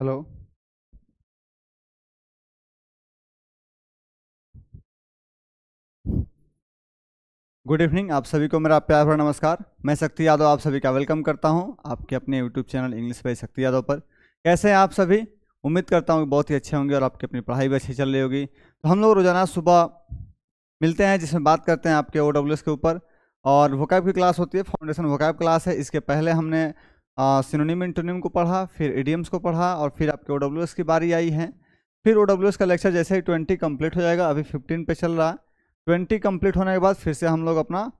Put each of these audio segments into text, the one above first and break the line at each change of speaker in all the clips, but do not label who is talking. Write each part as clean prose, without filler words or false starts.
Hello. Good evening, आप सभी को मेरा प्यार भरा नमस्कार। मैं शक्ति यादव आप सभी का वेलकम करता हूं आपके अपने यूट्यूब चैनल इंग्लिश बाय शक्ति यादव पर। कैसे हैं आप सभी? उम्मीद करता हूं कि बहुत ही अच्छे होंगे और आपकी अपनी पढ़ाई भी अच्छी चल रही होगी। तो हम लोग रोजाना सुबह मिलते हैं जिसमें बात करते हैं आपके OWS के ऊपर। और वोकैब की क्लास होती है, फाउंडेशन वोकैब क्लास है। इसके पहले हमने सिनोनिम इंटोनिम को पढ़ा, फिर इडियम्स को पढ़ा और फिर आपके OWS की बारी आई है। फिर OWS का लेक्चर जैसे ही 20 कंप्लीट हो जाएगा, अभी 15 पे चल रहा है। 20 कंप्लीट होने के बाद फिर से हम लोग अपना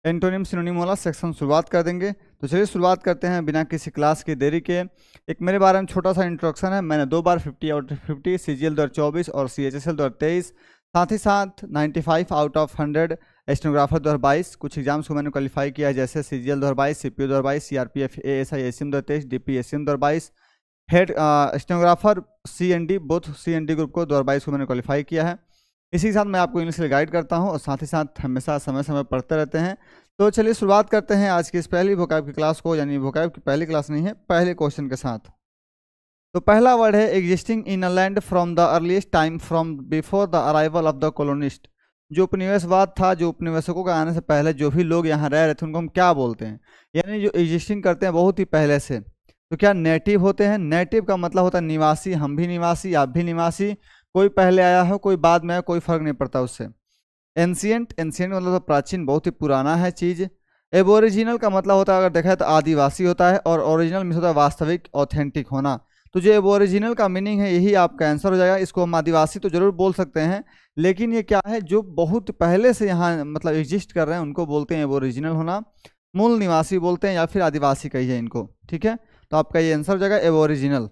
एंटोनिम सिनोनिम वाला सेक्शन शुरुआत कर देंगे। तो चलिए शुरुआत करते हैं बिना किसी क्लास की देरी के। एक मेरे बारे में छोटा सा इंट्रोडक्शन है। मैंने 2 बार 50 आउट ऑफ 50 CGL 2024 और CHSL 2023, साथ ही साथ 95 आउट ऑफ 100 स्टेनोग्राफर 2022। कुछ एग्जाम्स को मैंने क्वालिफाई किया है, जैसे CGL 2022, CPO 2022, CRPF ASI ASM 2023, DP ASM 2022। Head stenographer CND, both CND group को 2022 को मैंने क्वालिफाई किया है। इसी के साथ मैं आपको इंग्लिश के लिए गाइड करता हूं और साथ ही साथ हमेशा समय समय पढ़ते रहते हैं। तो चलिए शुरुआत करते हैं आज की इस पहली वोकैब की क्लास को, यानी वोकैब की पहली क्लास नहीं है, पहले क्वेश्चन के साथ। तो पहला वर्ड है existing in a land from the earliest time from before the arrival of the colonist. जो उपनिवेशवाद था, जो उपनिवेशकों के आने से पहले जो भी लोग यहाँ रह रहे थे उनको हम क्या बोलते हैं? यानी जो एग्जिस्टिंग करते हैं बहुत ही पहले से। तो क्या नेटिव होते हैं? नेटिव का मतलब होता है निवासी। हम भी निवासी, आप भी निवासी। कोई पहले आया हो, कोई बाद में आया, कोई फर्क नहीं पड़ता उससे। एंशियंट, एंशियंट मतलब तो प्राचीन, बहुत ही पुराना है चीज। एबोरिजिनल का मतलब होता है, अगर देखा है तो आदिवासी होता है। और ओरिजिनल मीन्स होता है वास्तविक, ऑथेंटिक होना। तो जो एबोरिजिनल का मीनिंग है यही आपका आंसर हो जाएगा। इसको हम आदिवासी तो जरूर बोल सकते हैं, लेकिन ये क्या है, जो बहुत पहले से यहाँ मतलब एग्जिस्ट कर रहे हैं उनको बोलते हैं एबोरिजिनल होना। मूल निवासी बोलते हैं या फिर आदिवासी कहिए इनको, ठीक है। तो आपका ये आंसर हो जाएगा एबोरिजिनल।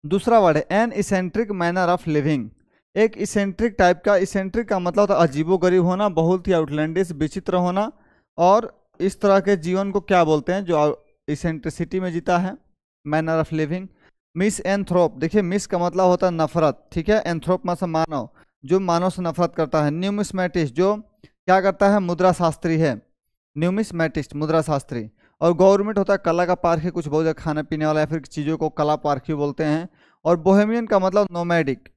दूसरा वर्ड है an eccentric manner of living. एक इसेंट्रिक टाइप का, इसेंट्रिक का मतलब होता है अजीबोगरीब होना, बहुत ही आउटलैंडिश, विचित्र होना। और इस तरह के जीवन को क्या बोलते हैं, जो इसेंट्रिसिटी में जीता है? Manner of living. मिस एंथ्रोप, देखिए मिस का मतलब होता है नफरत, ठीक है। एंथ्रोप मतलब मानव, जो मानव से नफरत करता है। न्यूमिस्मेटिस्ट, जो क्या करता है, मुद्रा शास्त्री है। न्यूमिस्मेटिस्ट मुद्रा शास्त्री। और गवर्नमेंट होता है कला का पार्क है, कुछ बहुत ज़्यादा खाने पीने वाला या फिर चीज़ों को कला पार्क ही बोलते हैं। और बोहेमियन का मतलब नोमैडिक।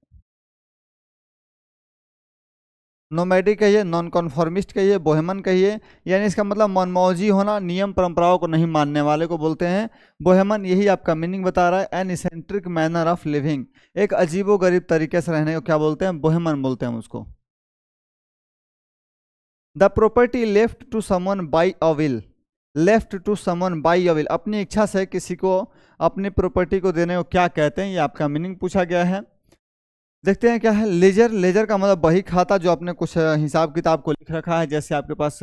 नोमैडिक कहिए, नॉन कॉन्फॉर्मिस्ट कहिए, बोहेमन कहिए। यानी इसका मतलब मनमौजी होना, नियम परंपराओं को नहीं मानने वाले को बोलते हैं बोहेमन। यही आपका मीनिंग बता रहा है। An eccentric manner of living, एक अजीबोगरीब तरीके से रहने को क्या बोलते हैं? बोहेमन बोलते हैं उसको। The property left to someone by a will. Left to someone by a will, अपनी इच्छा से किसी को अपनी प्रॉपर्टी को देने को क्या कहते हैं? ये आपका मीनिंग पूछा गया है। देखते हैं क्या है। लेजर, लेजर का मतलब बही खाता, जो आपने कुछ हिसाब किताब को लिख रखा है, जैसे आपके पास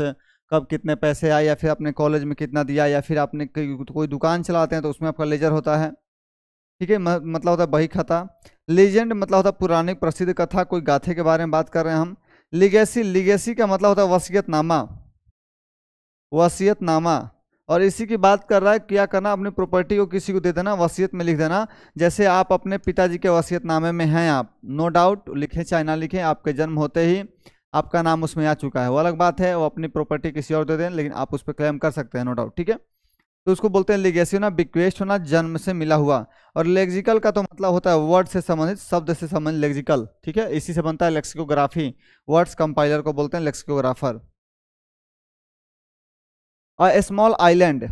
कब कितने पैसे आए, या फिर अपने कॉलेज में कितना दिया, या फिर आपने कोई दुकान चलाते हैं तो उसमें आपका लेजर होता है, ठीक है। मतलब होता है बही खाता। लीजेंड मतलब होता है पुरानी प्रसिद्ध कथा, कोई गाथे के बारे में बात कर रहे हैं हम। लिगेसी, लिगेसी का मतलब होता है वसीयतनामा, वसीयतनामा। और इसी की बात कर रहा है, क्या करना, अपनी प्रॉपर्टी को किसी को दे देना, वसीयत में लिख देना। जैसे आप अपने पिताजी के वसीयतनामे में हैं, आप नो डाउट लिखें चाहे ना लिखें, आपके जन्म होते ही आपका नाम उसमें आ चुका है, वो अलग बात है। वो अपनी प्रॉपर्टी किसी और दे दें, लेकिन आप उस पर क्लेम कर सकते हैं, नो डाउट, ठीक है। तो उसको बोलते हैं लिगेसी होना, बिक्वेस्ट होना, जन्म से मिला हुआ। और लेक्सिकल का तो मतलब होता है वर्ड से संबंधित, शब्द से संबंधित, लेक्सिकल, ठीक है। इसी से बनता है लेक्सिकोग्राफी। वर्ड्स कंपाइलर को बोलते हैं लेक्सिकोग्राफर। और स्मॉल आइलैंड,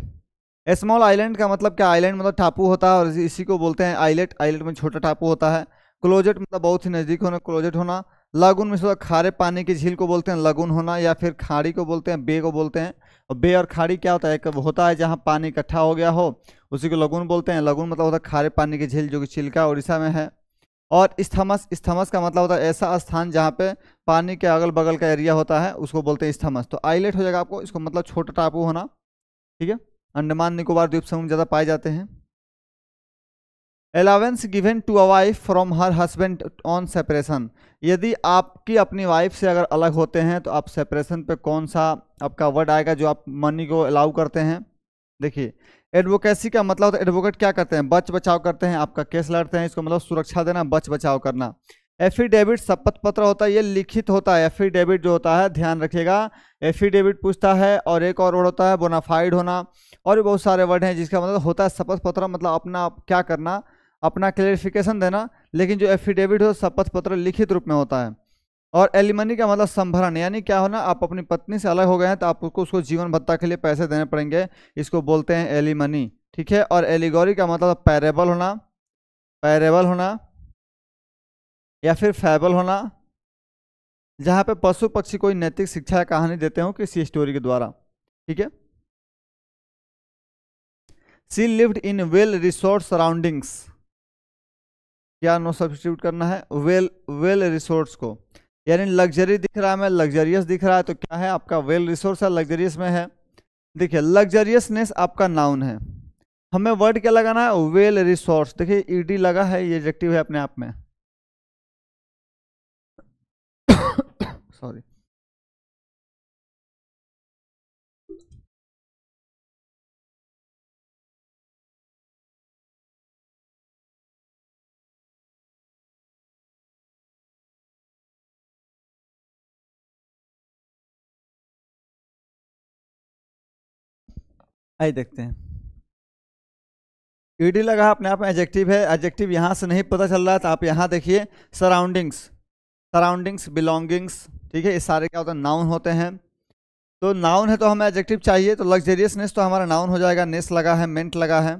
स्मॉल आइलैंड का मतलब क्या? आइलैंड मतलब टापू होता है, और इसी को बोलते हैं आइलेट। आइलेट में छोटा टापू होता है। क्लोजेट मतलब बहुत ही नज़दीक होना, क्लोजेट होना। लागून में खारे पानी की झील को बोलते हैं लगून होना, या फिर खाड़ी को बोलते हैं बे को बोलते हैं। और बे और खाड़ी क्या होता है? एक होता है जहाँ पानी इकट्ठा हो गया हो, उसी को लगून बोलते हैं। लगून मतलब होता है खारे पानी की झील, जो कि चिल्का उड़ीसा में है। और स्थमस, स्थमस का मतलब होता है ऐसा स्थान जहाँ पे पानी के अगल बगल का एरिया होता है, उसको बोलते हैं स्थमस। तो आइलेट हो जाएगा आपको, इसको मतलब छोटा टापू होना, ठीक है। अंडमान निकोबार द्वीप समूह में ज़्यादा पाए जाते हैं। Allowance given to a wife from her husband on separation. यदि आपकी अपनी वाइफ से अगर अलग होते हैं तो आप सेपरेशन पे कौन सा आपका वर्ड आएगा जो आप मनी को अलाउ करते हैं? देखिए, एडवोकेसी का मतलब होता है, एडवोकेट क्या करते हैं? बच बचाव करते हैं, आपका केस लड़ते हैं, इसको मतलब सुरक्षा देना, बच बचाव करना। एफिडेविट शपथ पत्र होता है, ये लिखित होता है। एफिडेविट जो होता है, ध्यान रखिएगा, एफिडेविट पूछता है। और एक और वर्ड होता है बोनाफाइड होना, और भी बहुत सारे वर्ड हैं जिसका मतलब होता है शपथ पत्र, मतलब अपना क्या करना, अपना क्लेरिफिकेशन देना। लेकिन जो एफिडेविट हो शपथ पत्र लिखित रूप में होता है। और एलिमनी का मतलब संभरण, यानी क्या होना, आप अपनी पत्नी से अलग हो गए हैं तो आपको उसको जीवन भत्ता के लिए पैसे देने पड़ेंगे, इसको बोलते हैं एलिमनी, ठीक है। और एलिगोरी का मतलब पैरेबल होना, पैरेबल होना या फिर फैबल होना, जहाँ पे पशु पक्षी कोई नैतिक शिक्षा या कहानी देते हो किसी स्टोरी के द्वारा, ठीक है। She lived in well resort surroundings, क्या नो सब्स्टिट्यूट करना है, वेल रिसोर्ट्स को, यानी लग्जरी दिख रहा है, हमें लग्जरियस दिख रहा है, तो क्या है आपका वेल रिसोर्स है, लग्जरियस में है। देखिए लग्जरियसनेस आपका नाउन है, हमें वर्ड क्या लगाना है, वेल रिसोर्स। देखिए ईडी लगा है, ये एडजेक्टिव है अपने आप में सॉरी। आइए देखते हैं, ईडी लगा अपने आप में एडजेक्टिव है। एडजेक्टिव यहाँ से नहीं पता चल रहा है तो आप यहाँ देखिए, सराउंडिंग्स, सराउंडिंग्स, बिलोंगिंग्स, ठीक है, ये सारे क्या होते हैं, नाउन होते हैं। तो नाउन है तो हमें एडजेक्टिव चाहिए, तो लग्जरियसनेस तो हमारा नाउन हो जाएगा, नेस लगा है, मेंट लगा है।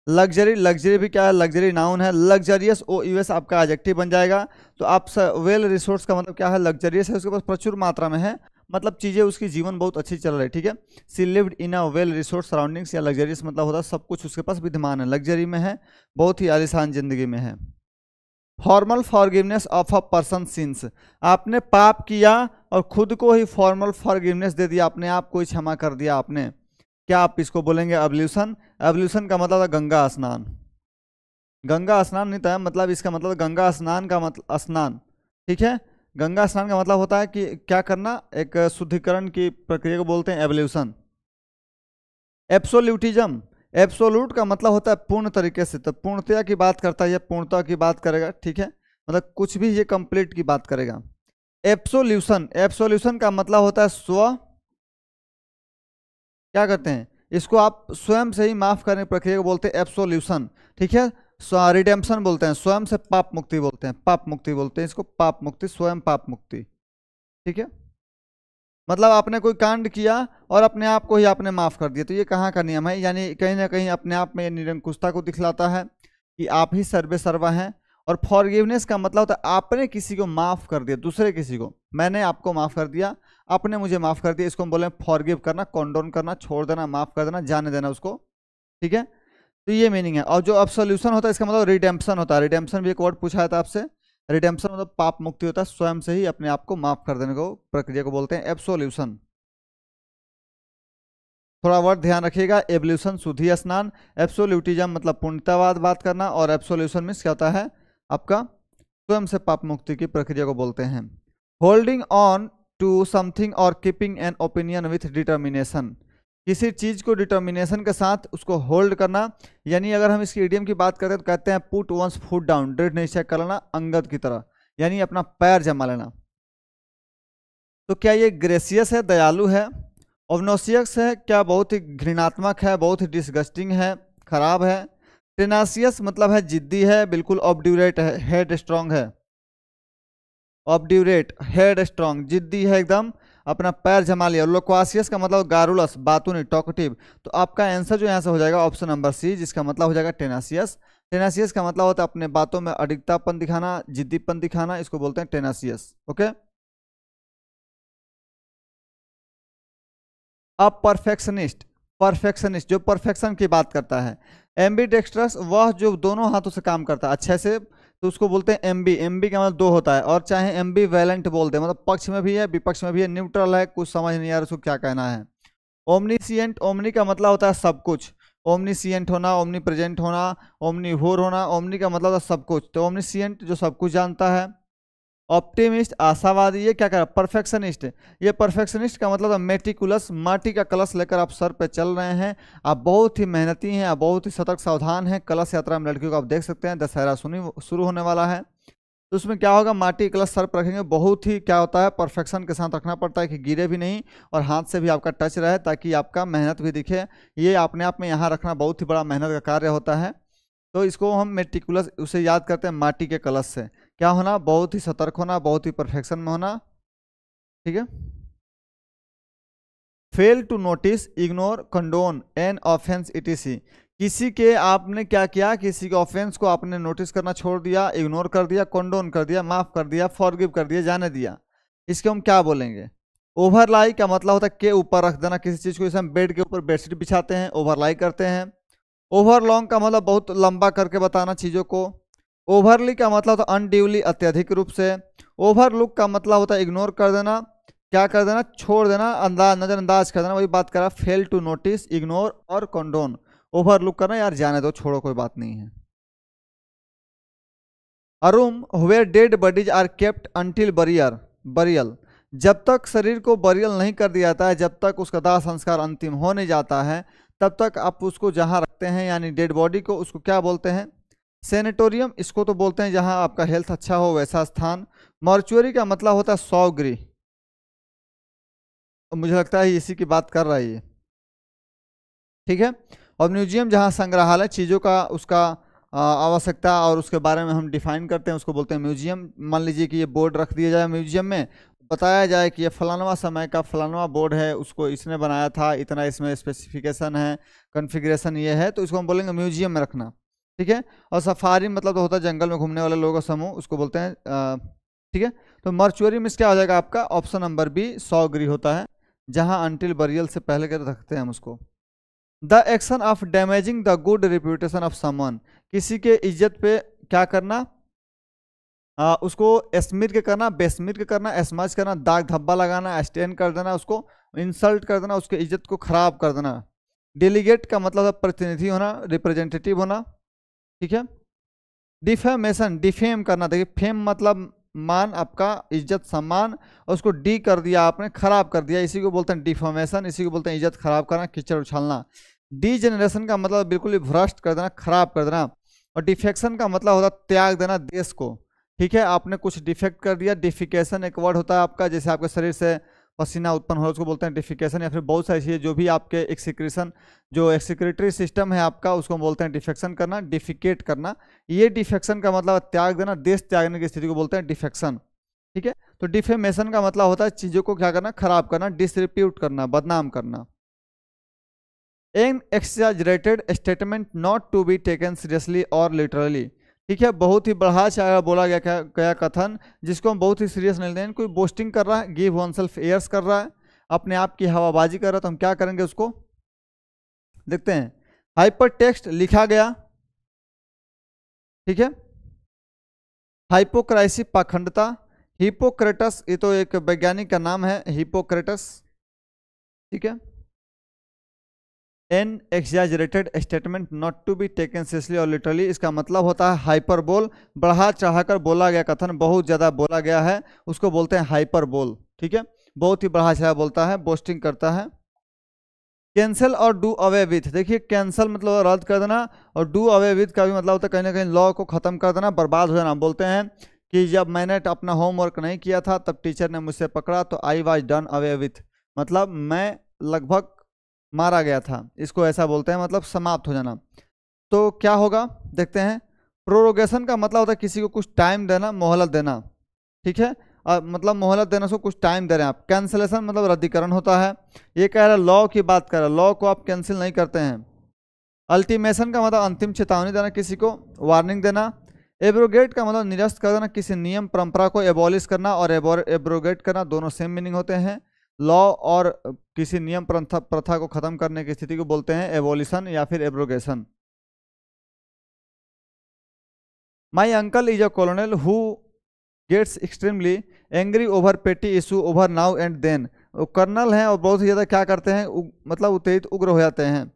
लग्जरी, लग्जरी भी क्या है, लग्जरी नाउन है। लग्जरियस ओ यूएस आपका एडजेक्टिव बन जाएगा। तो आप वेल रिसोर्स का मतलब क्या है, लग्जरियस है, उसके पास प्रचुर मात्रा में है, मतलब चीज़ें उसकी जीवन बहुत अच्छी चल रही है, ठीक है। She lived in a well resource surroundings, या लग्जरियस मतलब होता है सब कुछ उसके पास विद्यमान है, लग्जरी में है, बहुत ही आलीशान जिंदगी में है। Formal forgiveness of a person since, आपने पाप किया और खुद को ही फॉर्मल फॉरगिवनेस दे दिया, अपने आप को ही क्षमा कर दिया आपने, क्या आप इसको बोलेंगे एब्ल्यूशन। एब्ल्यूशन का मतलब गंगा स्नान, गंगा स्नान नहीं था, मतलब इसका मतलब गंगा स्नान का मतलब स्नान, ठीक है। गंगा स्नान का मतलब होता है कि क्या करना, एक शुद्धिकरण की प्रक्रिया को बोलते हैं एब्ल्यूशन। एब्सोल्यूटिज्म, एब्सोल्यूट का मतलब होता है पूर्ण तरीके से, तो पूर्णतया की बात करता है, ये पूर्णता की बात करेगा, ठीक है, मतलब कुछ भी ये कंप्लीट की बात करेगा। एब्सोल्यूशन, एब्सोल्यूशन का मतलब होता है स्व, क्या करते हैं, इसको आप स्वयं से ही माफ करने की प्रक्रिया को बोलते हैं एब्सोल्यूशन, ठीक है। रिडेम्पशन बोलते हैं, स्वयं से पाप मुक्ति बोलते हैं, पाप मुक्ति बोलते हैं इसको, पाप मुक्ति, स्वयं पाप मुक्ति, ठीक है। मतलब आपने कोई कांड किया और अपने आप को ही आपने माफ कर दिया, तो ये कहाँ का नियम है, यानी कहीं ना कहीं अपने आप में निरंकुशता को दिखलाता है कि आप ही सर्वे सर्वा हैं। और फॉरगिवनेस का मतलब होता है आपने किसी को माफ कर दिया, दूसरे किसी को, मैंने आपको माफ कर दिया, आपने मुझे माफ कर दिया, इसको हम बोले फॉरगिव करना, कॉन्डोन करना, छोड़ देना, माफ कर देना, जाने देना उसको, ठीक है। तो ये मीनिंग है। और जो अब्सोल्यूशन होता है इसका मतलब रिडेम्पशन होता है, रिडेम्पशन भी एक वर्ड पूछा था आपसे, रिडेम्पशन मतलब पाप मुक्ति होता है, स्वयं से ही अपने आप को माफ कर देने को प्रक्रिया को बोलते हैं एब्सोल्यूशन। थोड़ा वर्ड ध्यान रखिएगा, एब्ल्यूशन शुद्धि स्नान, एब्सोल्यूटिज्म मतलब पूर्णतावाद बात करना, और एब्सोल्यूशन मीन्स क्या होता है आपका स्वयं से पाप मुक्ति की प्रक्रिया को बोलते हैं। होल्डिंग ऑन टू समथिंग और keeping an opinion with determination, किसी चीज को डिटर्मिनेशन के साथ उसको होल्ड करना, यानी अगर हम इसकी इडियम की बात करें तो कहते हैं पुट वंस फुट डाउन, दृढ़ निश्चय कर लेना अंगद की तरह, यानी अपना पैर जमा लेना। तो क्या ये ग्रेसियस है, दयालु है, ऑब्नोसियस है, क्या बहुत ही घृणात्मक है, बहुत ही डिसगस्टिंग है, खराब है। टेनासियस मतलब है जिद्दी है, बिल्कुल ऑब्ड्यूरेट है, हेड स्ट्रांग है, ऑब्ड्यूरेट हेड स्ट्रांग, जिद्दी है एकदम, अपना पैर जमा लिया। लोक्वासियस का मतलब गारुलस, बातूनी, टॉकटिव। तो आपका आंसर जो यहाँ से हो जाएगा ऑप्शन नंबर सी, जिसका मतलब हो जाएगा टेनासियस। टेनासियस का मतलब होता है अपने बातों में अडिगतापन दिखाना, जिद्दीपन दिखाना, इसको बोलते हैं टेनासियस, ओके। अब परफेक्शनिस्ट, परफेक्शनिस्ट जो परफेक्शन की बात करता है। एम्बीडेक्स्ट्रस वह जो दोनों हाथों से काम करता है अच्छे से, तो उसको बोलते हैं एम्बी, एम्बी का मतलब दो होता है, और चाहे एम्बी वैलेंट बोलते हैं, मतलब पक्ष में भी है विपक्ष में भी है, न्यूट्रल है, कुछ समझ नहीं आ रहा उसको क्या कहना है। ओमनीसिएंट, ओमनी का मतलब होता है सब कुछ, ओमनीसिएंट होना, ओमनी प्रेजेंट होना, ओमनीवोर होना, ओमनी का मतलब होता है सब कुछ, तो ओमनीसिएंट जो सब कुछ जानता है। ऑप्टिमिस्ट आशावादी, ये क्या कर रहा है, परफेक्शनिस्ट, ये परफेक्शनिस्ट का मतलब मेटिकुलस, माटी का कलश लेकर आप सर पे चल रहे हैं, आप बहुत ही मेहनती हैं, आप बहुत ही सतर्क सावधान हैं। कलश यात्रा में लड़कियों को आप देख सकते हैं, दशहरा शुरू होने वाला है, तो उसमें क्या होगा, माटी कलश सर्प रखेंगे, बहुत ही क्या होता है परफेक्शन के साथ रखना पड़ता है कि गिरे भी नहीं और हाथ से भी आपका टच रहे ताकि आपका मेहनत भी दिखे। ये अपने आप में यहाँ रखना बहुत ही बड़ा मेहनत का कार्य होता है। तो इसको हम मेटिकुलस उसे याद करते हैं माटी के कलश से। क्या होना, बहुत ही सतर्क होना, बहुत ही परफेक्शन में होना। ठीक है। Fail to notice, ignore, condone an offence etc. किसी के आपने क्या किया, किसी के ऑफेंस को आपने नोटिस करना छोड़ दिया, इग्नोर कर दिया, कंडोन कर दिया, माफ कर दिया, फॉरगिव कर दिया, जाने दिया। इसके हम क्या बोलेंगे, ओवरलाई का मतलब होता है के ऊपर रख देना किसी चीज को। जैसे हम बेड के ऊपर बेडशीट बिछाते हैं, ओवरलाई करते हैं। ओवरलॉन्ग का मतलब बहुत लंबा करके बताना चीजों को। ओवरली का मतलब होता है अनड्यूली, अत्यधिक रूप से। ओवरलुक का मतलब होता है इग्नोर कर देना, क्या कर देना, छोड़ देना, अंदाज नजरअंदाज कर देना। वही बात करा, फेल टू नोटिस, इग्नोर और कंडोन। ओवरलुक करना, यार जाने दो, छोड़ो, कोई बात नहीं है। A room where dead bodies are kept until burial. जब तक शरीर को बरियल नहीं कर दिया जाता है, जब तक उसका दाह संस्कार अंतिम हो नहीं जाता है, तब तक आप उसको जहां रखते हैं यानी डेड बॉडी को, उसको क्या बोलते हैं, सेनेटोरियम। इसको तो बोलते हैं जहां आपका हेल्थ अच्छा हो वैसा स्थान। मॉर्चुअरी का मतलब होता है शवगृह। मुझे लगता है इसी की बात कर रहा है ये। ठीक है। और म्यूजियम जहाँ संग्रहालय चीज़ों का उसका आवश्यकता और उसके बारे में हम डिफाइन करते हैं, उसको बोलते हैं म्यूजियम। मान लीजिए कि ये बोर्ड रख दिया जाए म्यूजियम में, बताया जाए कि ये फलानवा समय का फलानवा बोर्ड है, उसको इसने बनाया था, इतना इसमें स्पेसिफिकेशन है, कॉन्फ़िगरेशन ये है, तो इसको हम बोलेंगे म्यूजियम में रखना। ठीक है। और सफारी मतलब तो होता है जंगल में घूमने वाले लोगों का समूह, उसको बोलते हैं ठीक है। तो मर्चुअरी में क्या हो जाएगा आपका, ऑप्शन नंबर बी, शवगृह होता है, जहाँ अंटिल बरियल से पहले के रखते हैं हम उसको। The action of damaging the good reputation of someone, किसी के इज्जत पे क्या करना, उसको स्मिर के करना, बेस्मिर के करना, स्मच करना, दाग धब्बा लगाना, स्टेन कर देना, उसको इंसल्ट कर देना, उसके इज्जत को खराब कर देना। डेलीगेट का मतलब है प्रतिनिधि होना, रिप्रेजेंटेटिव होना। ठीक है। डिफेमेशन, डिफेम करना, देखिए फेम मतलब मान, आपका इज्जत सम्मान, और उसको डी कर दिया आपने, खराब कर दिया, इसी को बोलते हैं डिफॉर्मेशन, इसी को बोलते हैं इज्जत खराब करना, कीचड़ उछालना। डी जनरेशन का मतलब बिल्कुल ही भ्रष्ट कर देना, खराब कर देना। और डिफेक्शन का मतलब होता है त्याग देना देश को। ठीक है, आपने कुछ डिफेक्ट कर दिया। डिफिकेशन एक वर्ड होता है आपका, जैसे आपके शरीर से पसीना उत्पन्न हो, उसको बोलते हैं डिफिकेशन। या फिर बहुत सारी चीज़ें जो भी आपके एक्सिक्रेशन, जो एक्सिक्रेटरी सिस्टम है आपका, उसको बोलते हैं डिफेक्शन करना, डिफिकेट करना। ये डिफेक्शन का मतलब त्याग देना, देश त्यागने की स्थिति को बोलते हैं डिफेक्शन। ठीक है। तो डिफेमेशन का मतलब होता है चीज़ों को क्या करना, खराब करना, डिसरिप्यूट करना, बदनाम करना। An exaggerated statement not to be taken seriously और लिटरली। ठीक है, बहुत ही बढ़ा चढ़ा बोला गया कथन जिसको हम बहुत ही सीरियस नहीं लेते हैं। कोई बोस्टिंग कर रहा है, गिव वन सेल्फ एयर्स कर रहा है, अपने आप की हवाबाजी कर रहा है, तो हम क्या करेंगे उसको, देखते हैं। हाइपर टेक्स्ट लिखा गया। ठीक है। हाइपोक्राइसी पाखंडता। हिपोक्रेटस, ये तो एक वैज्ञानिक का नाम है, हिपोक्रेटस। ठीक है। An exaggerated statement not to be taken seriously और लिटरली, इसका मतलब होता है हाइपरबोल, बढ़ा चढ़ाकर बोला गया कथन, बहुत ज़्यादा बोला गया है, उसको बोलते हैं हाइपरबोल। ठीक है, बहुत ही बढ़ा चढ़ा बोलता है, बोस्टिंग करता है। कैंसिल और डू अवे विथ, देखिए कैंसिल मतलब रद्द कर देना, और डू अवे विथ का भी मतलब होता है कहीं ना कहीं लॉ को ख़त्म कर देना, बर्बाद हो जाना। बोलते हैं कि जब मैंने अपना होमवर्क नहीं किया था तब टीचर ने मुझसे पकड़ा तो I was done away with, मतलब मैं लगभग मारा गया था, इसको ऐसा बोलते हैं, मतलब समाप्त हो जाना। तो क्या होगा देखते हैं। प्रोरोगेशन का मतलब होता है किसी को कुछ टाइम देना, मोहलत देना। ठीक है, मतलब मोहलत देना, उसको कुछ टाइम दे रहे हैं आप। कैंसिलेशन मतलब रद्दीकरण होता है। ये कह रहा है लॉ की बात कर रहा है, लॉ को आप कैंसिल नहीं करते हैं। अल्टीमेशन का मतलब अंतिम चेतावनी देना, किसी को वार्निंग देना। एब्रोगेट का मतलब निरस्त कर देना, किसी नियम परंपरा को एबॉलिश करना और एब्रोगेट करना दोनों सेम मीनिंग होते हैं। लॉ और किसी नियम प्रथा को खत्म करने की स्थिति को बोलते हैं एबॉलिशन या फिर abrogation. My uncle is a colonel who gets extremely angry over petty issue over now and then. वो कर्नल हैं और बहुत ही ज़्यादा क्या करते हैं, मतलब उत्तेजित उग्र हो जाते हैं।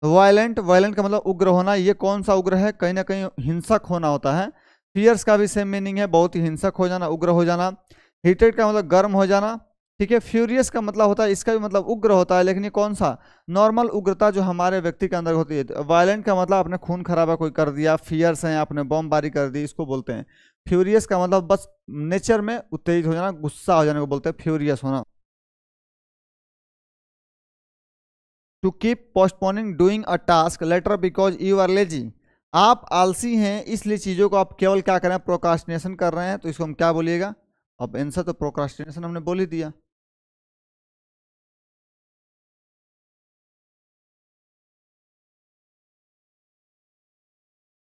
वायलेंट, वायलेंट का मतलब उग्र होना, ये कौन सा उग्र है, कहीं ना कहीं हिंसक होना होता है। फियर्स का भी सेम मीनिंग है, बहुत ही हिंसक हो जाना, उग्र हो जाना। हीटेड का मतलब गर्म हो जाना। ठीक है। फ्यूरियस का मतलब होता है, इसका भी मतलब उग्र होता है, लेकिन ये कौन सा, नॉर्मल उग्रता जो हमारे व्यक्ति के अंदर होती है। वायलेंट का मतलब आपने खून खराबा कोई कर दिया, फियर्स हैं आपने बमबारी कर दी, इसको बोलते हैं। फ्यूरियस का मतलब बस नेचर में उत्तेजित हो जाना, गुस्सा हो जाने को बोलते हैं फ्यूरियस होना। To keep postponing doing a task later because you are lazy, आप आलसी हैं इसलिए चीजों को आप केवल क्या कर रहे हैं, प्रोक्रास्टिनेशन कर रहे हैं, तो इसको हम क्या बोलिएगा, अब आंसर तो प्रोक्रास्टिनेशन हमने बोल ही दिया।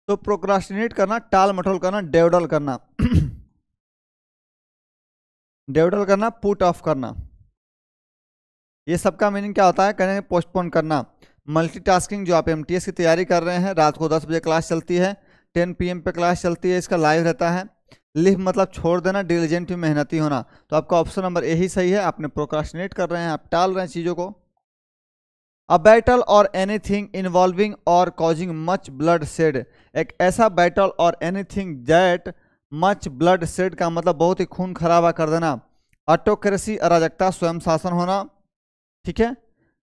तो प्रोक्रास्टिनेट करना, टाल मटोल करना, डेवडल करना डेवडल करना, पुट ऑफ करना, ये सबका मीनिंग क्या होता है, कहने पोस्टपोन करना। मल्टीटास्किंग, जो आप एमटीएस की तैयारी कर रहे हैं, रात को 10 बजे क्लास चलती है, 10 PM पे क्लास चलती है, इसका लाइव रहता है। लिव मतलब छोड़ देना, डिलीजेंट भी मेहनती होना, तो आपका ऑप्शन नंबर ए ही सही है, आपने प्रोक्रास्टिनेट कर रहे हैं, आप टाल रहे हैं चीज़ों को। अ बैटल और एनीथिंग इन्वॉल्विंग और कॉजिंग मच ब्लड शेड, एक ऐसा बैटल और anything that much blood shed का मतलब बहुत ही खून खराबा कर देना। ऑटोक्रेसी अराजकता, स्वयं शासन होना, ठीक है।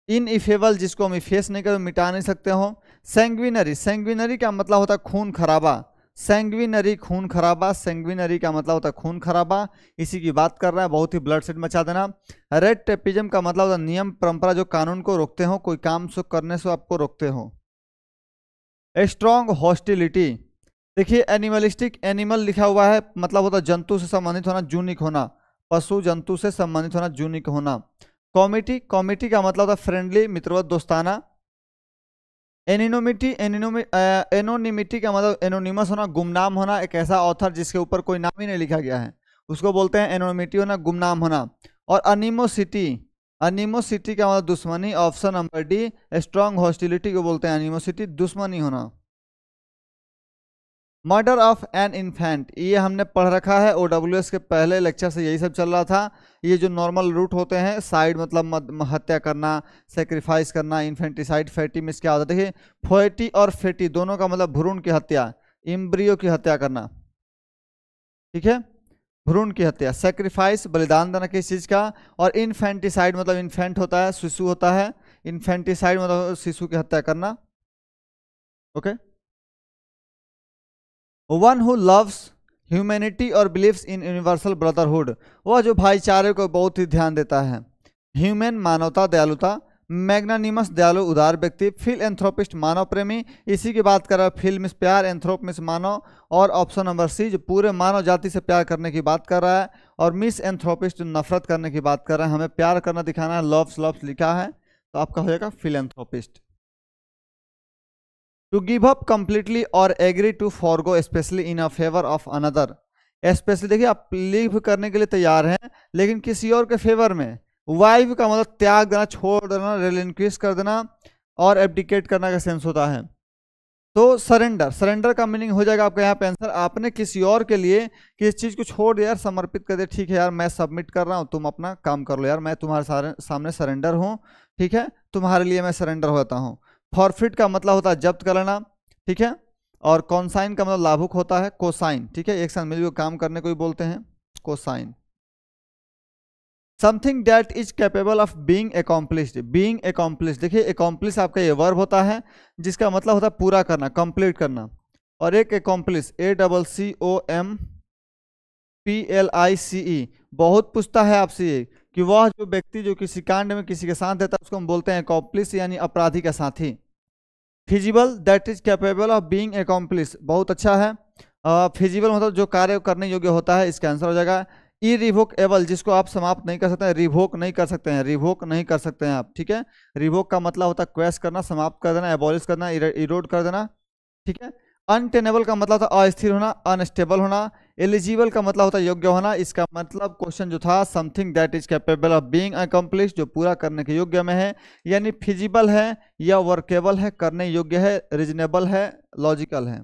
इनइफेबल जिसको हम इफेस नहीं कर मिटा नहीं सकते हो। सैंग्विनरी, सैंग्विनरी का मतलब होता है खून खराबा, सैंग्विनरी खून खराबा, सैंग्विनरी का मतलब होता है खून खराबा, इसी की बात कर रहा है, बहुत ही ब्लड शेड मचा देना। रेड टेपिज्म का मतलब होता है नियम परंपरा जो कानून को रोकते हो, कोई काम से करने से आपको रोकते हो। स्ट्रॉन्ग हॉस्टिलिटी, देखिए एनिमलिस्टिक, एनिमल लिखा हुआ है मतलब होता है जंतु से संबंधित होना, जूनिक होना, पशु जंतु से संबंधित होना, जूनिक होना। कॉमिटी, कॉमिटी का मतलब होता है फ्रेंडली, मित्रवत, दोस्ताना। एनिनोमिटी, एनोनिमिटी का मतलब एनोनिमस होना, गुमनाम होना, एक ऐसा ऑथर जिसके ऊपर कोई नाम ही नहीं लिखा गया है उसको बोलते हैं एनोनिमिटी होना, गुमनाम होना। और अनिमोसिटी, अनिमोसिटी का मतलब दुश्मनी, option number D. Strong hostility को बोलते हैं एनिमोसिटी, दुश्मनी होना। मर्डर ऑफ एन इन्फेंट, ये हमने पढ़ रखा है, OWS के पहले लेक्चर से यही सब चल रहा था। ये जो नॉर्मल रूट होते हैं, साइड मतलब हत्या करना, सेक्रीफाइस करना, इन्फेंटिसाइड, फैटी में क्या होता है, देखिए फोएटी और फेटी दोनों का मतलब भ्रूण की हत्या, इम्ब्रियो की हत्या करना, ठीक है, भ्रूण की हत्या। सेक्रीफाइस बलिदान देना किस चीज़ का, और इन्फेंटिसाइड मतलब इन्फेंट होता है, शिशु होता है, इन्फेंटिसाइड मतलब शिशु की हत्या करना, okay. One who loves humanity और बिलीव्स इन यूनिवर्सल ब्रदरहुड, वह जो भाईचारे को बहुत ही ध्यान देता है। ह्यूमन मानवता, दयालुता। मैग्नानिमस दयालु उदार व्यक्ति। फिलएंथ्रोपिस्ट मानव प्रेमी, इसी की बात कर रहा है, फिल मिस प्यार, एंथ्रोप मिस मानव, और ऑप्शन नंबर सी जो पूरे मानव जाति से प्यार करने की बात कर रहा है, और मिस एंथ्रोपिस्ट नफरत करने की बात कर रहा है, हमें प्यार करना दिखाना है, लव्स लव्स लिखा है, तो आपका हो जाएगा philanthropist. To give up completely और agree to forgo specially in a favour of another, specially देखिए आप लीव करने के लिए तैयार हैं लेकिन किसी और के फेवर में। वाइव का मतलब त्याग देना, छोड़ देना, रिलिंक्विश कर देना, और एब्डिकेट करना का सेंस होता है। तो सरेंडर, सरेंडर का मीनिंग हो जाएगा आपका यहाँ पे आंसर, आपने किसी और के लिए किसी चीज को छोड़ दिया यार, समर्पित कर दिया, ठीक है यार मैं सबमिट कर रहा हूँ, तुम अपना काम कर लो यार, मैं तुम्हारे सामने सरेंडर हूँ, ठीक है, तुम्हारे लिए मैं सरेंडर होता हूँ। फॉरफिट का मतलब होता है जब्त कर लेना, ठीक है, और कॉन्साइन का मतलब लाभुक होता है, कोसाइन, ठीक है, एक साथ मिलकर काम करने को भी बोलते हैं cosine. Something that is capable of being accomplished, being accomplished, देखिए अकॉम्प्लिश आपका ये वर्ब होता है जिसका मतलब होता है पूरा करना, कंप्लीट करना, और एक अकॉम्प्लिश ACCOMPLICE, बहुत पूछता है आपसे ये कि वह जो व्यक्ति जो किसी कांड में किसी के साथ देता है उसको हम बोलते हैं अकॉम्प्लिश, यानी अपराधी का साथी। Feasible that is capable of being accomplish, बहुत अच्छा है। फिजिबल मतलब जो कार्य करने योग्य होता है, इसका आंसर हो जाएगा इरिवोकेबल, जिसको आप समाप्त नहीं कर सकते हैं, रिवोक नहीं कर सकते हैं, रिवोक नहीं कर सकते हैं आप, ठीक है। रिवोक का मतलब होता है क्वेश करना, समाप्त कर देना, एबॉलिश करना, इरोड कर देना, ठीक है। अनटेनेबल का मतलब होता है अस्थिर होना, अनस्टेबल होना। एलिजिबल का मतलब होता है योग्य होना, इसका मतलब क्वेश्चन जो था something that is capable of being accomplish, जो पूरा करने के योग्य में है, यानी फिजिबल है या वर्केबल है, करने योग्य है, रीजनेबल है, लॉजिकल है।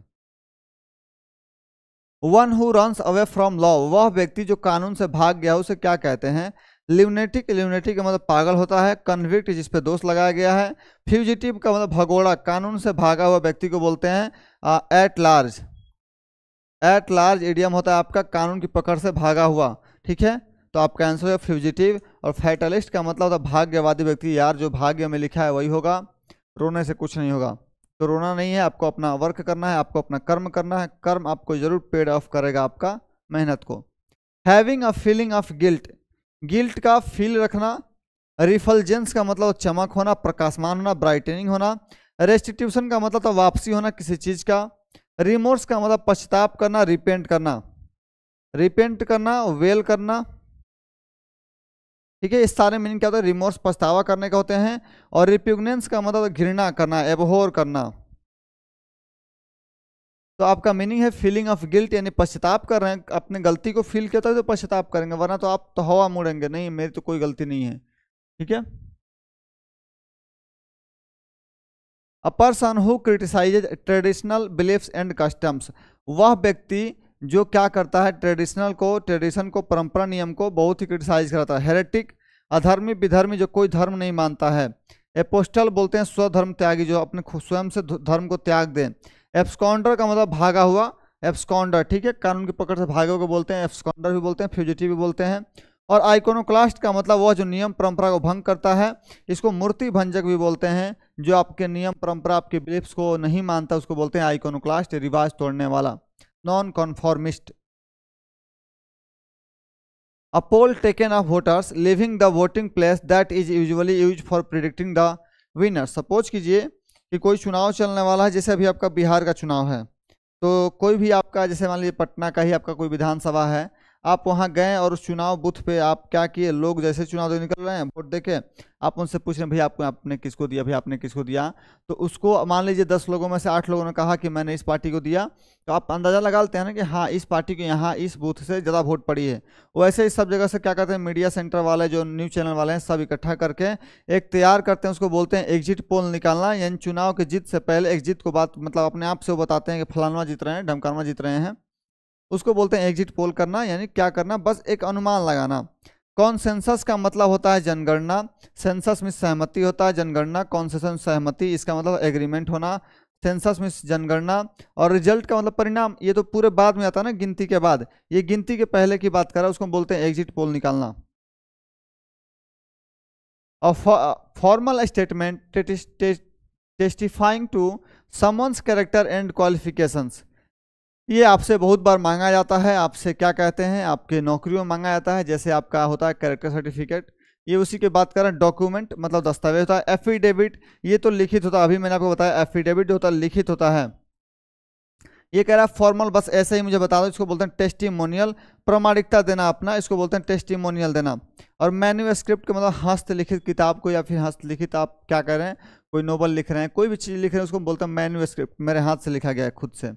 One who runs away from law, वह व्यक्ति जो कानून से भाग गया उसे क्या कहते हैं। ल्यूनेटिक, ल्यूनेटिक का मतलब पागल होता है। कन्विक्ट जिस पे दोष लगाया गया है। फ्यूजिटिव का मतलब भगोड़ा, कानून से भागा हुआ व्यक्ति को बोलते हैं at large, at large idiom होता है आपका कानून की पकड़ से भागा हुआ, ठीक है, तो आपका आंसर है फ्यूजिटिव। और फैटलिस्ट का मतलब होता है भाग्यवादी व्यक्ति, यार जो भाग्य में लिखा है वही होगा, रोने से कुछ नहीं होगा। तो रोना नहीं है, आपको अपना वर्क करना है, आपको अपना कर्म करना है, कर्म आपको जरूर पेड ऑफ करेगा आपका मेहनत को। Having a feeling of guilt, guilt का फील रखना। रिफल्जेंस का मतलब चमक होना, प्रकाशमान होना, ब्राइटनिंग होना। रेस्टिट्यूशन का मतलब तो वापसी होना किसी चीज का। रिमोर्स का मतलब पश्चाताप करना, रिपेंट करना, रिपेंट करना, वेल करना। ठीक है, इस सारे मीनिंग क्या होता है, रिमोर्स पछतावा करने का होते हैं। और रिप्यूगनेंस का मतलब घृणा करना, एबहोर करना। तो आपका मीनिंग है फीलिंग ऑफ गिल्ट, यानी पश्चाताप कर रहे हैं, अपने गलती को फील किया तो पश्चाताप करेंगे, वरना तो आप तो हवा मुड़ेंगे, नहीं मेरी तो कोई गलती नहीं है। ठीक है। A person who criticises traditional beliefs and customs, वह व्यक्ति जो क्या करता है, ट्रेडिशनल को, ट्रेडिशन को, परंपरा नियम को बहुत ही क्रिटिसाइज करता है। हेरेटिक, अधर्मी, विधर्मी, जो कोई धर्म नहीं मानता है। एपोस्टल बोलते हैं स्वधर्म त्यागी, जो अपने स्वयं से धर्म को त्याग दें। एब्सकॉन्डर का मतलब भागा हुआ, एब्सकॉन्डर, ठीक है, कानून की पकड़ से भागे को बोलते हैं, एब्सकॉन्डर भी बोलते हैं, फ्यूजिटिव भी बोलते हैं। और आइकोनोक्लास्ट का मतलब वह जो नियम परंपरा को भंग करता है, इसको मूर्ति भंजक भी बोलते हैं। जो आपके नियम परंपरा, आपके बिलीफ्स को नहीं मानता, उसको बोलते हैं आइकोनोक्लास्ट, रिवाज तोड़ने वाला, non कॉन्फॉर्मिस्ट। A poll taken of voters leaving the voting place that is usually used for predicting the winner. Suppose कीजिए कि कोई चुनाव चलने वाला है, जैसे अभी आपका बिहार का चुनाव है, तो कोई भी आपका, जैसे मान लीजिए पटना का ही आपका कोई विधानसभा है, आप वहां गए और उस चुनाव बूथ पे आप क्या किए, लोग जैसे चुनाव दे निकल रहे हैं वोट देके, आप उनसे पूछ रहे हैं भाई आपको, आपने किसको दिया, भाई आपने किसको दिया। तो उसको मान लीजिए 10 लोगों में से 8 लोगों ने कहा कि मैंने इस पार्टी को दिया, तो आप अंदाजा लगा लेते हैं ना कि हाँ इस पार्टी को यहाँ इस बूथ से ज़्यादा वोट पड़ी है। वैसे ही सब जगह से क्या करते हैं, मीडिया सेंटर वाले जो न्यूज़ चैनल वाले हैं सब इकट्ठा करके एक तैयार करते हैं, उसको बोलते हैं एग्जिट पोल निकालना, यानी चुनाव के जीत से पहले एग्जिट को बात, मतलब अपने आप से वो बताते हैं कि फलानवा जीत रहे हैं, ढमकानवा जीत रहे हैं, उसको बोलते हैं एग्जिट पोल करना। यानी क्या करना, बस एक अनुमान लगाना। कॉन्सेंसस का मतलब होता है जनगणना, सेंसस में सहमति होता है, जनगणना, कॉन्सेशन सहमति, इसका मतलब एग्रीमेंट होना, सेंसस में जनगणना। और रिजल्ट का मतलब परिणाम, ये तो पूरे बाद में आता है ना, गिनती के बाद, ये गिनती के पहले की बात कर रहा है, उसको बोलते हैं एग्जिट पोल निकालना। और formal statement testifying to someone's character and qualifications, ये आपसे बहुत बार मांगा जाता है। आपसे क्या कहते हैं, आपके नौकरियों में मांगा जाता है, जैसे आपका होता है कैरेक्टर सर्टिफिकेट, ये उसी की बात कर रहे हैं। डॉक्यूमेंट मतलब दस्तावेज होता है। एफिडेविट, ये तो लिखित होता है, अभी मैंने आपको बताया एफिडेविट जो होता है लिखित होता है। ये कह रहा है फॉर्मल, बस ऐसे ही मुझे बता दो, इसको बोलते हैं टेस्टिमोनियल, प्रमाणिकता देना अपना, इसको बोलते हैं टेस्टिमोनियल देना। और मैन्युस्क्रिप्ट का मतलब हस्तलिखित किताब को, या फिर हस्तलिखित आप क्या कर रहे हैं, कोई नोवेल लिख रहे हैं, कोई भी चीज़ लिख रहे हैं, उसको बोलते हैं मैन्युस्क्रिप्ट, मेरे हाथ से लिखा गया है खुद से।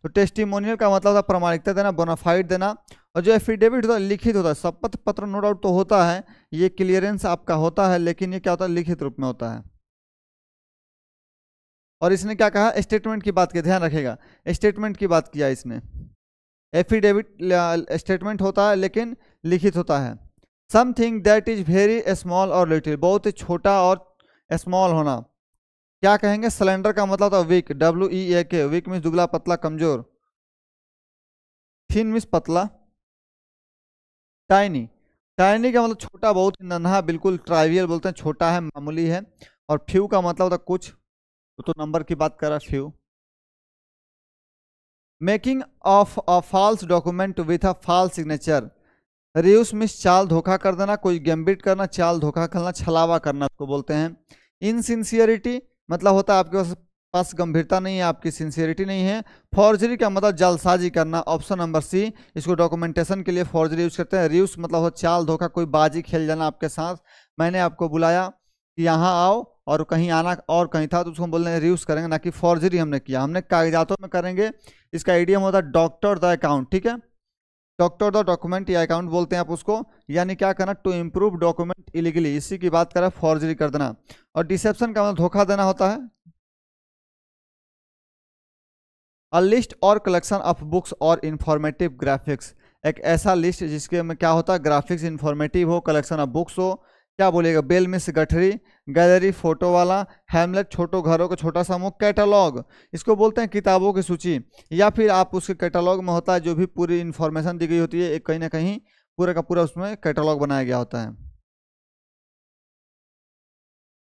तो टेस्टिमोनियल का मतलब होता है प्रमाणिकता देना, बोनाफाइड देना। और जो एफिडेविट होता है लिखित होता है, शपथ पत्र नो डाउट तो होता है, ये क्लियरेंस आपका होता है, लेकिन ये क्या होता है, लिखित रूप में होता है। और इसने क्या कहा, स्टेटमेंट की बात की, ध्यान रखेगा, स्टेटमेंट की बात किया इसने। एफिडेविट स्टेटमेंट होता है लेकिन लिखित होता है। Something that is very small और लिटिल, बहुत ही छोटा और स्मॉल होना। क्या कहेंगे, सिलेंडर का मतलब होता है वीक, WEAK, वीक मीन्स दुबला पतला कमजोर। थिन मीन्स पतला। टाइनी, टाइनी का मतलब छोटा, बहुत नन्हा, बिल्कुल ट्राइवियल बोलते हैं, छोटा है, मामूली है। और फ्यू का मतलब होता है कुछ, तो नंबर की बात कर रहा है few. Making of a false document with a false signature, ruse means चाल धोखा कर देना, कोई गैम्बिट करना, चाल धोखा करना, छलावा करना, उसको बोलते हैं। इनसिंसियरिटी मतलब होता है आपके पास गंभीरता नहीं है, आपकी सिंसियरिटी नहीं है। फॉर्जरी का मतलब जालसाजी करना, ऑप्शन नंबर सी, इसको डॉक्यूमेंटेशन के लिए फॉर्जरी यूज करते हैं। रियूस मतलब होता चाल धोखा, कोई बाजी खेल जाना आपके साथ, मैंने आपको बुलाया कि यहाँ आओ और कहीं आना और कहीं था, तो उसको बोल रहे हैं रियूज करेंगे, ना कि फॉर्जरी हमने किया, हमने कागजातों में करेंगे। इसका आइडियम होता है डॉक्टर द अकाउंट, ठीक है, डॉक्टर द डॉक्यूमेंट या अकाउंट बोलते हैं आप उसको। यानी क्या करना, टू इम्प्रूव डॉक्यूमेंट इलीगली, इसी की बात करें, फॉर्जरी कर देना। और डिसेप्शन का मतलब धोखा देना होता है। अ लिस्ट और कलेक्शन ऑफ बुक्स और इंफॉर्मेटिव ग्राफिक्स, एक ऐसा लिस्ट जिसके में क्या होता है, ग्राफिक्स इंफॉर्मेटिव हो, कलेक्शन ऑफ बुक्स हो। क्या बोलेगा, बेल मिस गठरी, गैलरी फोटो वाला, हैमलेट छोटो घरों का छोटा समूह, कैटलॉग, इसको बोलते हैं किताबों की सूची, या फिर आप उसके कैटलॉग में होता है जो भी पूरी इंफॉर्मेशन दी गई होती है, एक कहीं ना कहीं पूरा का पूरा उसमें कैटलॉग बनाया गया होता है।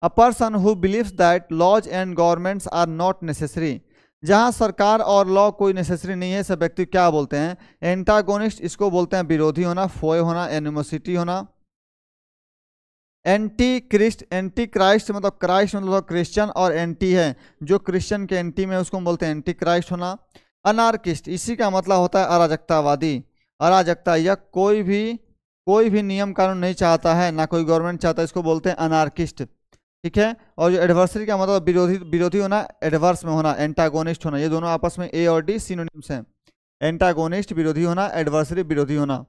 A person who believes that laws and governments are not necessary, जहां सरकार और लॉ कोई नेसेसरी नहीं है, सब व्यक्ति क्या बोलते हैं? एंटागोनिस्ट, इसको बोलते हैं विरोधी होना, फोए होना, एनिमोसिटी होना। एंटी क्रिस्ट, एंटी क्राइस्ट मतलब क्राइस्ट मतलब क्रिश्चियन, और एंटी है जो क्रिश्चियन के एंटी में, उसको हम बोलते हैं एंटी क्राइस्ट होना। अनार्किस्ट, इसी का मतलब होता है अराजकतावादी। अराजकता या कोई भी नियम कानून नहीं चाहता है, ना कोई गवर्नमेंट चाहता है, इसको बोलते हैं अनार्किस्ट, ठीक है। और जो एडवर्सरी का मतलब विरोधी होना, एडवर्स में होना, एंटागोनिस्ट होना, ये दोनों आपस में ए और डी सिनोनिम्स हैं। एंटागोनिस्ट विरोधी होना, एडवर्सरी विरोधी होना।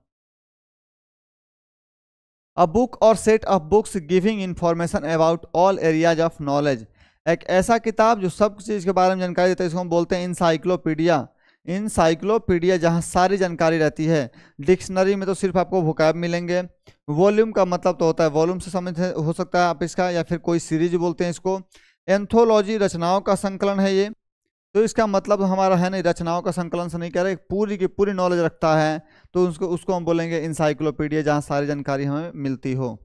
अ बुक और set of books giving information about all areas of knowledge, एक ऐसा किताब जो सब चीज़ के बारे में जानकारी देता है, इसको हम बोलते हैं इंसाइक्लोपीडिया। इंसाइक्लोपीडिया जहाँ सारी जानकारी रहती है। डिक्शनरी में तो सिर्फ आपको वोकैब मिलेंगे। वॉल्यूम का मतलब तो होता है वॉल्यूम से समझ हो सकता है आप इसका, या फिर कोई सीरीज बोलते हैं इसको। एंथोलॉजी रचनाओं का संकलन है ये, तो इसका मतलब हमारा है नहीं, रचनाओं का संकलन से नहीं कह रहे, पूरी की पूरी नॉलेज रखता है, तो उसको हम बोलेंगे इंसाइक्लोपीडिया, जहाँ सारी जानकारी हमें मिलती हो।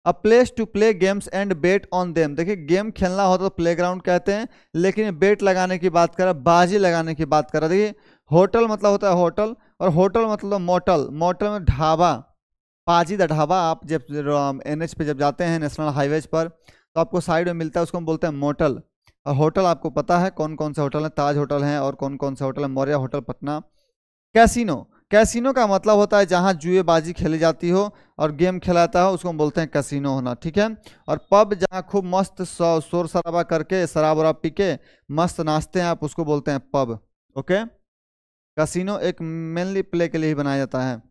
A place to play games and bet on them, देखिए गेम खेलना होता तो प्लेग्राउंड कहते हैं, लेकिन बेट लगाने की बात कर रहा है, बाजी लगाने की बात कर रहा है। देखिए होटल मतलब होता है होटल, और होटल मतलब मोटल, मोटल में ढाबा, पाजी द ढाबा। आप जब NH पे जब जाते हैं नेशनल हाईवेज पर, तो आपको साइड में मिलता है, उसको हम बोलते हैं मोटल। और होटल आपको पता है कौन कौन से होटल हैं, ताज होटल हैं, और कौन कौन से होटल हैं, Maurya hotel Patna. Casino, casino का मतलब होता है जहां जुएबाजी खेली जाती हो और गेम खिलाता हो, उसको हम बोलते हैं कैसीनो होना, ठीक है। और पब जहां खूब मस्त शोर शराबा करके शराब वराब पी के मस्त नाचते हैं आप, उसको बोलते हैं पब, ओके। कैसीनो एक मेनली प्ले के लिए ही बनाया जाता है।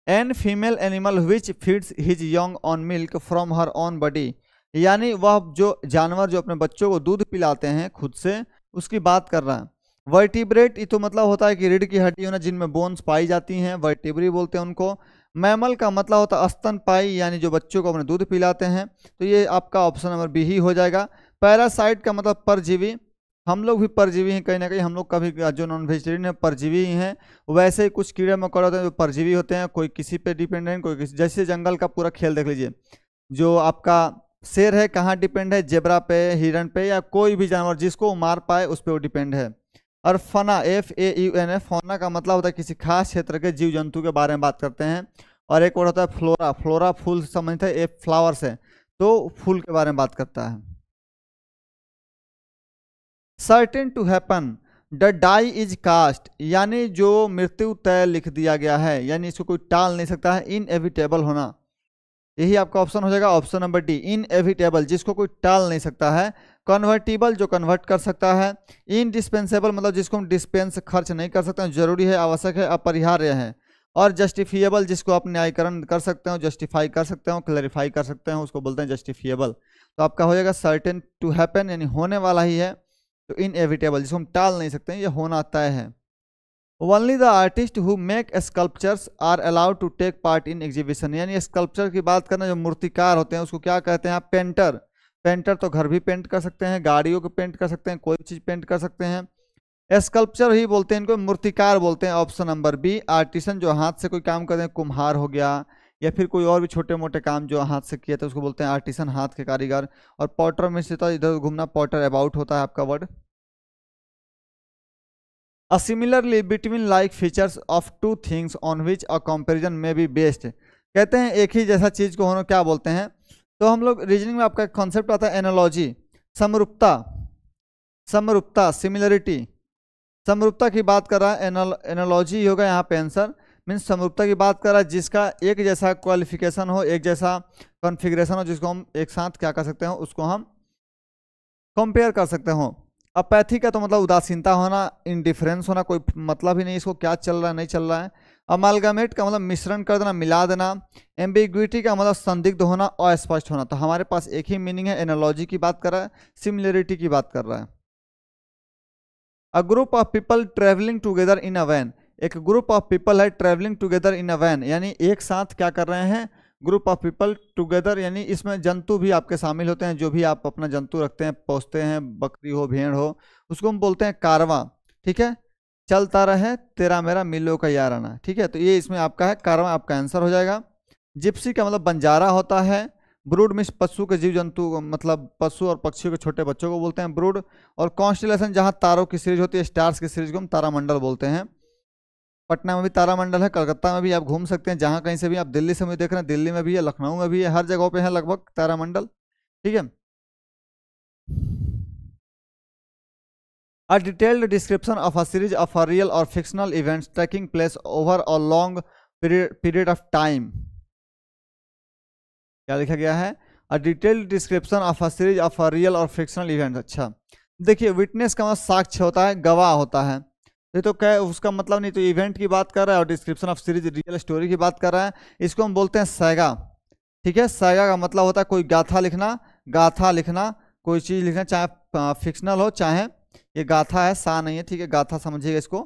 An female animal which feeds his young on milk from her own body, यानी वह जो जानवर जो अपने बच्चों को दूध पिलाते हैं खुद से, उसकी बात कर रहा है। वर्टिब्रेट, ये तो मतलब होता है कि रीढ़ की हड्डी होना, जिनमें बोन्स पाई जाती हैं, वर्टिब्री बोलते हैं उनको। मैमल का मतलब होता है स्तनपाई, यानी जो बच्चों को अपने दूध पिलाते हैं, तो ये आपका ऑप्शन नंबर बी ही हो जाएगा। पैरासाइट का मतलब परजीवी, हम लोग भी परजीवी हैं कहीं ना कहीं, हम लोग कभी जो नॉन वेजिटेरियन है परजीवी ही हैं, वैसे ही कुछ कीड़े मकोड़े होते हैं जो परजीवी होते हैं, कोई किसी पे डिपेंड है, कोई किसी, जैसे जंगल का पूरा खेल देख लीजिए, जो आपका शेर है कहाँ डिपेंड है, जेब्रा पे, हिरन पे, या कोई भी जानवर जिसको मार पाए उस पर वो डिपेंड है। और फना, FAUNA, फौना का मतलब होता है किसी खास क्षेत्र के जीव जंतु के बारे में बात करते हैं। और एक और होता है फ्लोरा, फ्लोरा फूल समझते हैं, फ्लावर्स है तो फूल के बारे में बात करता है। Certain to happen, the die is cast, यानी जो मृत्यु तय लिख दिया गया है, यानी इसको कोई टाल नहीं सकता है। इनएविटेबल होना, यही आपका ऑप्शन हो जाएगा, ऑप्शन नंबर डी, इनएविटेबल, जिसको कोई टाल नहीं सकता है। कन्वर्टिबल, जो कन्वर्ट कर सकता है। इनडिस्पेंसेबल मतलब जिसको हम डिस्पेंस खर्च नहीं कर सकते हैं, जरूरी है, आवश्यक है, अपरिहार्य है। और जस्टिफिएबल, जिसको आप न्यायीकरण कर सकते हो, जस्टिफाई कर सकते हो, क्लैरिफाई कर सकते हो, उसको बोलते हैं जस्टिफिएबल। तो आपका हो जाएगा सर्टेन टू हैपन, यानी होने वाला ही है। तो इनएविटेबल, जिसको हम टाल नहीं सकते हैं, ये होना तय है। Only the artist who make sculptures are allowed to take part in exhibition, यानी स्कल्पचर की बात करना, जो मूर्तिकार होते हैं उसको क्या कहते हैं आप? पेंटर। पेंटर तो घर भी पेंट कर सकते हैं, गाड़ियों को पेंट कर सकते हैं, कोई चीज़ पेंट कर सकते हैं, स्कल्पचर ही बोलते हैं इनको, मूर्तिकार बोलते हैं। ऑप्शन नंबर बी, आर्टिसन, जो हाथ से कोई काम करते हैं, कुम्हार हो गया, या फिर कोई और भी छोटे मोटे काम जो हाथ से किए थे उसको बोलते हैं आर्टिसन, हाथ के कारीगर। और पॉटर में से तो इधर घूमना, पॉटर अबाउट होता है आपका word. A similarly between like features of two things on which a comparison may be based, कहते हैं एक ही जैसा चीज को होना क्या बोलते हैं? तो हम लोग रीजनिंग में आपका कॉन्सेप्ट आता है एनालॉजी, समरूपता, समरूपता, सिमिलरिटी। समरूपता की बात कर रहा है, एनालॉजी होगा यहाँ पे आंसर। मीन्स समरूपता की बात कर रहा है जिसका एक जैसा क्वालिफिकेशन हो, एक जैसा कॉन्फ़िगरेशन हो, जिसको हम एक साथ क्या कर सकते हो, उसको हम कंपेयर कर सकते हो। अपैथी का तो मतलब उदासीनता होना, इंडिफरेंस होना, कोई मतलब ही नहीं इसको क्या चल रहा है नहीं चल रहा है। अमालगामेट का मतलब मिश्रण कर देना, मिला देना। एम्बिग्विटी का मतलब संदिग्ध होना, अस्पष्ट होना। तो हमारे पास एक ही मीनिंग है, एनालॉजी की बात कर रहा है, सिमिलरिटी की बात कर रहा है। A group of people travelling together in a van, एक ग्रुप ऑफ पीपल है travelling together in a van, यानी एक साथ क्या कर रहे हैं, ग्रुप ऑफ पीपल टुगेदर, यानी इसमें जंतु भी आपके शामिल होते हैं, जो भी आप अपना जंतु रखते हैं, पोसते हैं, बकरी हो, भेड़ हो, उसको हम बोलते हैं कारवां, ठीक है। चलता रहे तेरा मेरा मिलो का याराना, ठीक है। तो ये इसमें आपका है कारवां, आपका आंसर हो जाएगा। जिप्सी का मतलब बंजारा होता है। ब्रूड मीन्स पशु के जीव जंतु, मतलब पशु और पक्षियों के छोटे बच्चों को बोलते हैं ब्रूड। और कॉन्स्टेलेशन जहाँ तारों की सीरीज होती है, स्टार्स की सीरीज को हम तारामंडल बोलते हैं। पटना में भी तारामंडल है, कलकत्ता में भी आप घूम सकते हैं, जहाँ कहीं से भी आप दिल्ली से भी देख रहे हैं, दिल्ली में भी है, लखनऊ में भी है, हर जगह पे है लगभग तारामंडल। ठीक है। A detailed description of a series of a real or fictional events taking place over a long period of time. क्या लिखा गया है? A detailed description of a series of a real or fictional events। अच्छा देखिए, witness का मतलब साक्ष्य होता है, गवाह होता है। ये तो क्या उसका मतलब नहीं, तो इवेंट की बात कर रहा है और description of series real story की बात कर रहा है। इसको हम बोलते हैं सैगा। ठीक है, सैगा का मतलब होता है कोई गाथा लिखना, गाथा लिखना, कोई चीज़ लिखना, चाहे फिक्शनल हो चाहे, ये गाथा है, सा नहीं है। ठीक है, गाथा समझिएगा इसको।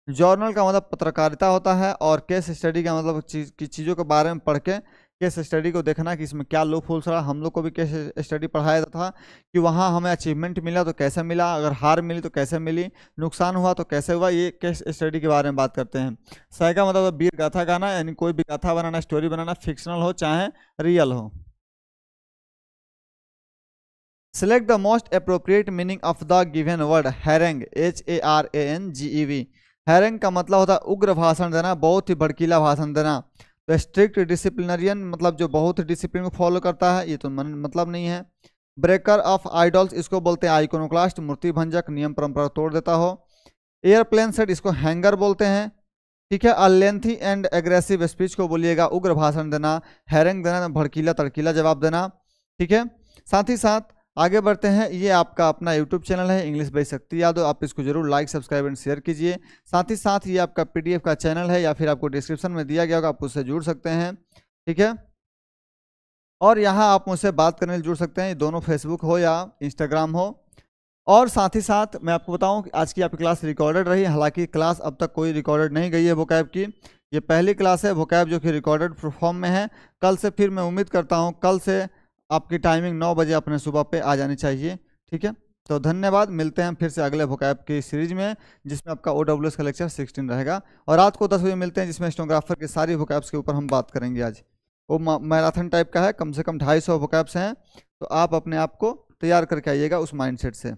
जर्नल का मतलब पत्रकारिता होता है, और केस स्टडी का मतलब चीज़ों के बारे में पढ़ के केस स्टडी को देखना कि इसमें क्या लूप होल्स रहा। हम लोग को भी केस स्टडी पढ़ाया था कि वहाँ हमें अचीवमेंट मिला तो कैसे मिला, अगर हार मिली तो कैसे मिली, नुकसान हुआ तो कैसे हुआ, ये केस स्टडी के बारे में बात करते हैं। सैगा मतलब वीर गाथा गाना, यानी कोई भी गाथा बनाना, स्टोरी बनाना, फिक्शनल हो चाहे रियल हो। Select the most appropriate meaning of the given word harangue, HARANGEV। हैरेंग का मतलब होता है उग्र भाषण देना, बहुत ही भड़कीला भाषण देना। तो स्ट्रिक्ट डिसिप्लिनरियन मतलब जो बहुत डिसिप्लिन को फॉलो करता है, ये तो मतलब नहीं है। ब्रेकर ऑफ आइडल्स, इसको बोलते हैं आइकोनोक्लास्ट, मूर्ति भंजक, नियम परंपरा तोड़ देता हो। एयरप्लेन सेट, इसको हैंगर बोलते हैं। ठीक है। A lengthy and aggressive speech को बोलिएगा उग्र भाषण देना, हैरेंग देना, भड़कीला तड़कीला जवाब देना। ठीक है। साथ ही साथ आगे बढ़ते हैं, ये आपका अपना यूट्यूब चैनल है इंग्लिश बाय शक्ति यादव, आप इसको जरूर लाइक सब्सक्राइब एंड शेयर कीजिए। साथ ही साथ ये आपका पीडीएफ का चैनल है, या फिर आपको डिस्क्रिप्शन में दिया गया होगा, आप उससे जुड़ सकते हैं। ठीक है। और यहाँ आप मुझसे बात करने जुड़ सकते हैं, दोनों फेसबुक हो या इंस्टाग्राम हो। और साथ ही साथ मैं आपको बताऊं कि आज की आपकी क्लास रिकॉर्डेड रही, हालांकि क्लास अब तक कोई रिकॉर्डेड नहीं गई है वोकैब की। ये पहली क्लास है वोकैब जो कि रिकॉर्डेड फॉर्म में है। कल से फिर मैं उम्मीद करता हूँ कल से आपकी टाइमिंग 9 बजे अपने सुबह पे आ जानी चाहिए। ठीक है। तो धन्यवाद, मिलते हैं फिर से अगले वोकैब की सीरीज में, जिसमें आपका OWS का लेक्चर 16 रहेगा। और रात को 10 बजे मिलते हैं, जिसमें स्टेनोग्राफर की सारी वोकैब्स के ऊपर हम बात करेंगे। आज वो मैराथन टाइप का है, कम से कम 250 वोकैब्स हैं, तो आप अपने आप को तैयार करके आइएगा उस माइंडसेट से।